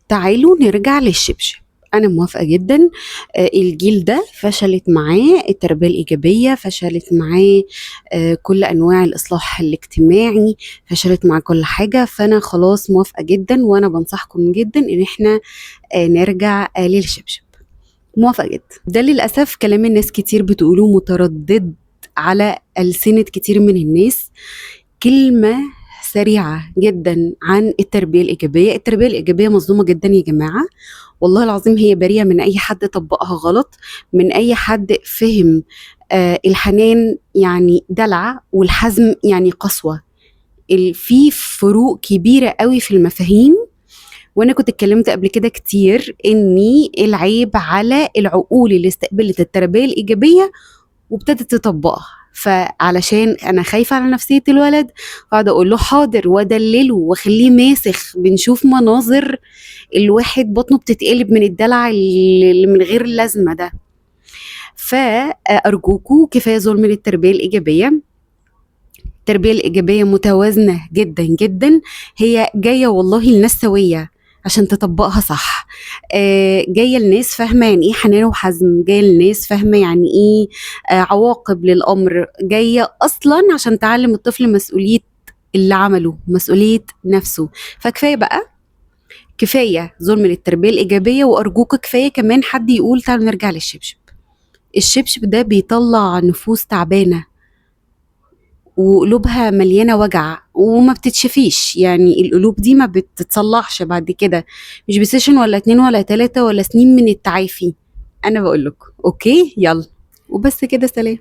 تعالوا نرجع للشبشب. أنا موافقة جدا. الجيل ده فشلت معاه التربية الإيجابية، فشلت معاه كل أنواع الإصلاح الاجتماعي، فشلت مع كل حاجة. فأنا خلاص موافقة جدا، وأنا بنصحكم جدا إن احنا نرجع للشبشب. موافقة جدا. ده للأسف كلام الناس كتير بتقوله متردد على ألسنة كتير من الناس. كلمة سريعة جدا عن التربية الإيجابية. التربية الإيجابية مظلومة جدا يا جماعة، والله العظيم هي بريئة من أي حد طبقها غلط، من أي حد فهم الحنان يعني دلع والحزم يعني قسوة. في فروق كبيرة قوي في المفاهيم. وانا كنت اتكلمت قبل كده كتير اني العيب على العقول اللي استقبلت التربية الإيجابية وابتدت تطبقها. فعلشان انا خايفه على نفسيه الولد، قاعده اقول له حاضر وادلله واخليه ماسخ. بنشوف مناظر الواحد بطنه بتتقلب من الدلع اللي من غير اللازمه ده. فارجوكوا كفايه ظلم للتربيه الايجابيه. التربيه الايجابيه متوازنه جدا جدا، هي جايه والله لناس سويه عشان تطبقها صح. جايه لناس فاهمه يعني ايه حنان وحزم، جايه لناس فاهمه يعني ايه عواقب للامر، جايه اصلا عشان تعلم الطفل مسؤوليه اللي عمله، مسؤوليه نفسه. فكفايه بقى، كفايه ظلم للتربيه الايجابيه. وارجوك كفايه كمان حد يقول تعالوا نرجع للشبشب. الشبشب ده بيطلع نفوس تعبانه وقلوبها مليانة وجع وما بتتشفيش. يعني القلوب دي ما بتتصلحش بعد كده، مش بسيشن ولا 2 ولا 3 ولا سنين من التعافي. انا بقول لكم اوكي يلا، وبس كده، سلام.